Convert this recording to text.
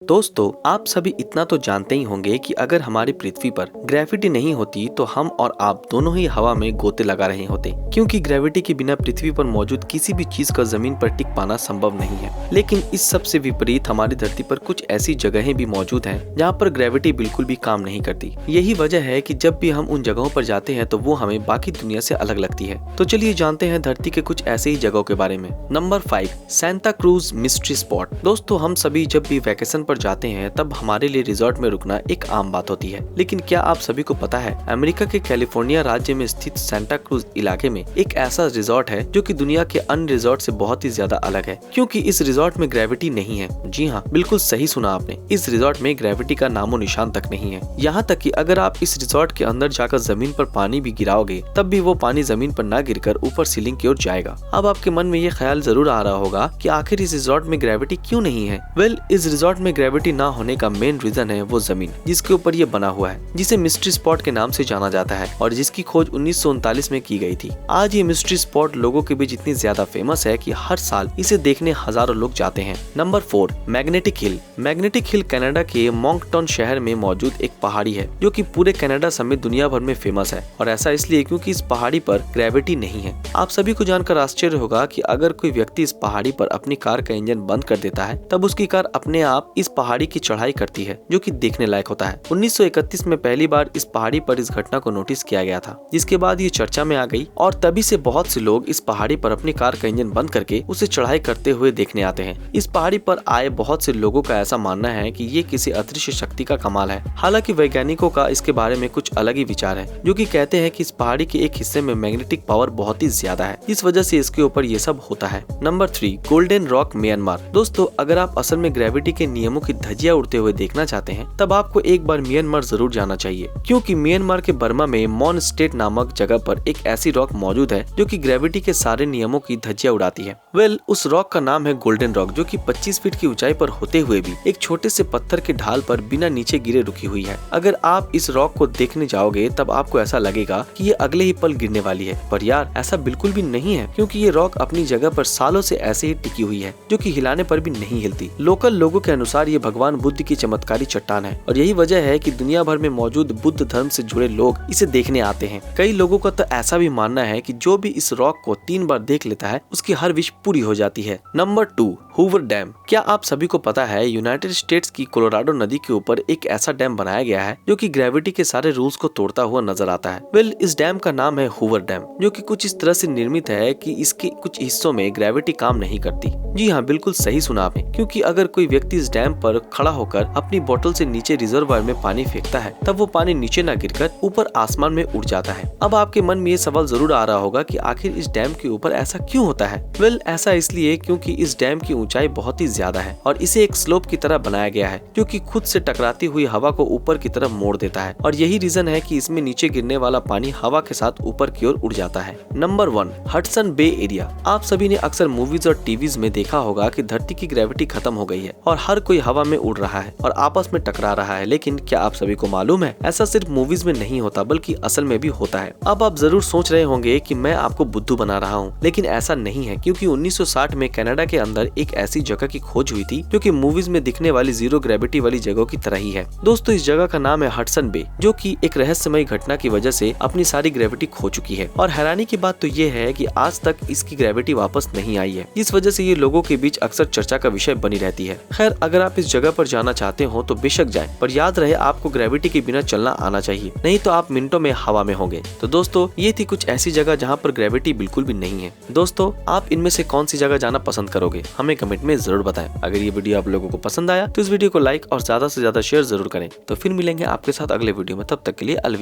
दोस्तों, आप सभी इतना तो जानते ही होंगे कि अगर हमारी पृथ्वी पर ग्रेविटी नहीं होती तो हम और आप दोनों ही हवा में गोते लगा रहे होते, क्योंकि ग्रेविटी के बिना पृथ्वी पर मौजूद किसी भी चीज का जमीन पर टिक पाना संभव नहीं है। लेकिन इस सब से विपरीत हमारी धरती पर कुछ ऐसी जगहें भी मौजूद हैं जहाँ पर ग्रेविटी बिल्कुल भी काम नहीं करती। यही वजह है कि जब भी हम उन जगहों पर जाते हैं तो वो हमें बाकी दुनिया से अलग लगती है। तो चलिए जानते हैं धरती के कुछ ऐसे ही जगहों के बारे में। Number 5, Santa cruise mystery spot. दोस्तों, हम सभी जब भी वैकेशन पर जाते हैं तब हमारे लिए रिजॉर्ट में रुकना एक आम बात होती है। लेकिन क्या आप सभी को पता है, अमेरिका के कैलिफोर्निया राज्य में स्थित सांता क्रूज इलाके में एक ऐसा रिजॉर्ट है जो कि दुनिया के अन्य रिजॉर्ट से बहुत ही ज्यादा अलग है, क्योंकि इस रिजॉर्ट में ग्रेविटी नहीं है। जी हाँ, बिल्कुल सही सुना आपने, इस रिजॉर्ट में ग्रेविटी का नामो निशान तक नहीं है। यहाँ तक कि अगर आप इस रिजॉर्ट के अंदर जाकर जमीन पर पानी भी गिराओगे तब भी वो पानी जमीन पर न गिरकर ऊपर सीलिंग की ओर जाएगा। अब आपके मन में ये ख्याल जरूर आ रहा होगा कि आखिर इस रिजॉर्ट में ग्रेविटी क्यों नहीं है। वेल, इस रिजॉर्ट में ग्रेविटी ना होने का मेन रीजन है वो जमीन जिसके ऊपर ये बना हुआ है, जिसे मिस्ट्री स्पॉट के नाम से जाना जाता है और जिसकी खोज 1939 में की गई थी। आज ये मिस्ट्री स्पॉट लोगों के बीच इतनी ज्यादा फेमस है कि हर साल इसे देखने हजारों लोग जाते हैं। Number 4, magnetic hill. Magnetic hill Canada के मोंकटन शहर में मौजूद एक पहाड़ी है जो कि पूरे कनाडा समेत दुनिया भर में फेमस है, और ऐसा इसलिए क्योंकि इस पहाड़ी पर ग्रेविटी नहीं है। आप सभी को जानकर आश्चर्य होगा कि अगर कोई व्यक्ति इस पहाड़ी पर अपनी कार का इंजन बंद कर देता है तब उसकी कार अपने आप इस पहाड़ी की चढ़ाई करती है, जो कि देखने लायक होता है। 1931 में पहली बार इस पहाड़ी पर इस घटना को नोटिस किया गया था, जिसके बाद ये चर्चा में आ गई और तभी से बहुत से लोग इस पहाड़ी पर अपनी कार का इंजन बंद करके उसे चढ़ाई करते हुए देखने आते हैं। इस पहाड़ी पर आए बहुत से लोगों का ऐसा मानना है कि ये किसी अदृश्य शक्ति का कमाल है। हालांकि वैज्ञानिकों का इसके बारे में कुछ अलग ही विचार है, जो कि कहते हैं कि इस पहाड़ी के एक हिस्से में मैग्नेटिक पावर बहुत ही ज्यादा है, इस वजह से इसके ऊपर ये सब होता है। Number 3, golden rock Myanmar. दोस्तों, अगर आप असल में ग्रेविटी के नियमों की धज्जियां उड़ते हुए देखना चाहते हैं तब आपको एक बार म्यांमार जरूर जाना चाहिए, क्योंकि म्यांमार के बर्मा में मॉन स्टेट नामक जगह पर एक ऐसी रॉक मौजूद है जो कि ग्रेविटी के सारे नियमों की धज्जियां उड़ाती है। वेल, उस रॉक का नाम है गोल्डन रॉक, जो कि 25 फीट की ऊंचाई पर होते हुए भी एक छोटे से पत्थर के ढाल पर बिना नीचे गिरे रुकी हुई है। अगर आप इस रॉक को देखने जाओगे तब आपको ऐसा लगेगा कि ये अगले ही पल गिरने वाली है, पर यार ऐसा बिल्कुल भी नहीं है, क्योंकि ये रॉक अपनी जगह पर सालों से ऐसे ही टिकी हुई है, जो कि हिलाने पर भी नहीं हिलती। लोकल लोगों के अनुसार ये भगवान बुद्ध की चमत्कारी चट्टान है, और यही वजह है कि दुनिया भर में मौजूद बुद्ध धर्म से जुड़े लोग इसे देखने आते हैं। कई लोगों का तो ऐसा भी मानना है कि जो भी इस रॉक को 3 बार देख लेता है उसकी हर विश पूरी हो जाती है। Number 2, Hoover dam. क्या आप सभी को पता है, यूनाइटेड स्टेट्स की कोलोराडो नदी के ऊपर एक ऐसा डैम बनाया गया है जो कि ग्रेविटी के सारे रूल्स को तोड़ता हुआ नजर आता है। वेल, इस डैम का नाम है हूवर डैम, जो कि कुछ इस तरह से निर्मित है कि इसके कुछ हिस्सों में ग्रेविटी काम नहीं करती। जी हाँ, बिल्कुल सही सुना आपने, क्योंकि अगर कोई व्यक्ति इस डैम पर खड़ा होकर अपनी बोतल से नीचे रिजर्वायर में पानी फेंकता है तब वो पानी नीचे न गिरकर ऊपर आसमान में उड़ जाता है। अब आपके मन में ये सवाल जरूर आ रहा होगा कि आखिर इस डैम के ऊपर ऐसा क्यों होता है। वेल, ऐसा इसलिए क्योंकि इस डैम की ऊंचाई बहुत ही ज्यादा है और इसे एक स्लोप की तरह बनाया गया है, जो कि खुद से टकराती हुई हवा को ऊपर की तरफ मोड़ देता है, और यही रीजन है कि इसमें नीचे गिरने वाला पानी हवा के साथ ऊपर की ओर उड़ जाता है। Number 1, Hudson bay area. आप सभी ने अक्सर मूवीज और टीवीज में देखा होगा कि धरती की ग्रेविटी खत्म हो गई है और हर कोई हवा में उड़ रहा है और आपस में टकरा रहा है, लेकिन क्या आप सभी को मालूम है, ऐसा सिर्फ मूवीज में नहीं होता बल्कि असल में भी होता है। अब आप जरूर सोच रहे होंगे कि मैं आपको बुद्धू बना रहा हूँ, लेकिन ऐसा नहीं है, क्योंकि 1960 में कनाडा के अंदर एक ऐसी जगह की खोज हुई थी जो कि मूवीज में दिखने वाली जीरो ग्रेविटी वाली जगहों की तरह ही है। दोस्तों, इस जगह का नाम है हडसन बे, जो कि एक रहस्यमयी घटना की वजह से अपनी सारी ग्रेविटी खो चुकी है, और हैरानी की बात तो ये है कि आज तक इसकी ग्रेविटी वापस नहीं आई है, जिस वजह से ये लोगों के बीच अक्सर चर्चा का विषय बनी रहती है। खैर, अगर आप इस जगह पर जाना चाहते हो तो बेशक जाएं, पर याद रहे आपको ग्रेविटी के बिना चलना आना चाहिए, नहीं तो आप मिनटों में हवा में होंगे। तो दोस्तों, ये थी कुछ ऐसी जगह जहाँ पर ग्रेविटी बिल्कुल भी नहीं है। दोस्तों, आप इनमें से कौन सी जगह जाना पसंद करोगे, हमें कमेंट में जरूर बताएं। अगर ये वीडियो आप लोगों को पसंद आया तो इस वीडियो को लाइक और ज्यादा से ज्यादा शेयर जरूर करें। तो फिर मिलेंगे आपके साथ अगले वीडियो में, तब तक के लिए अलविदा।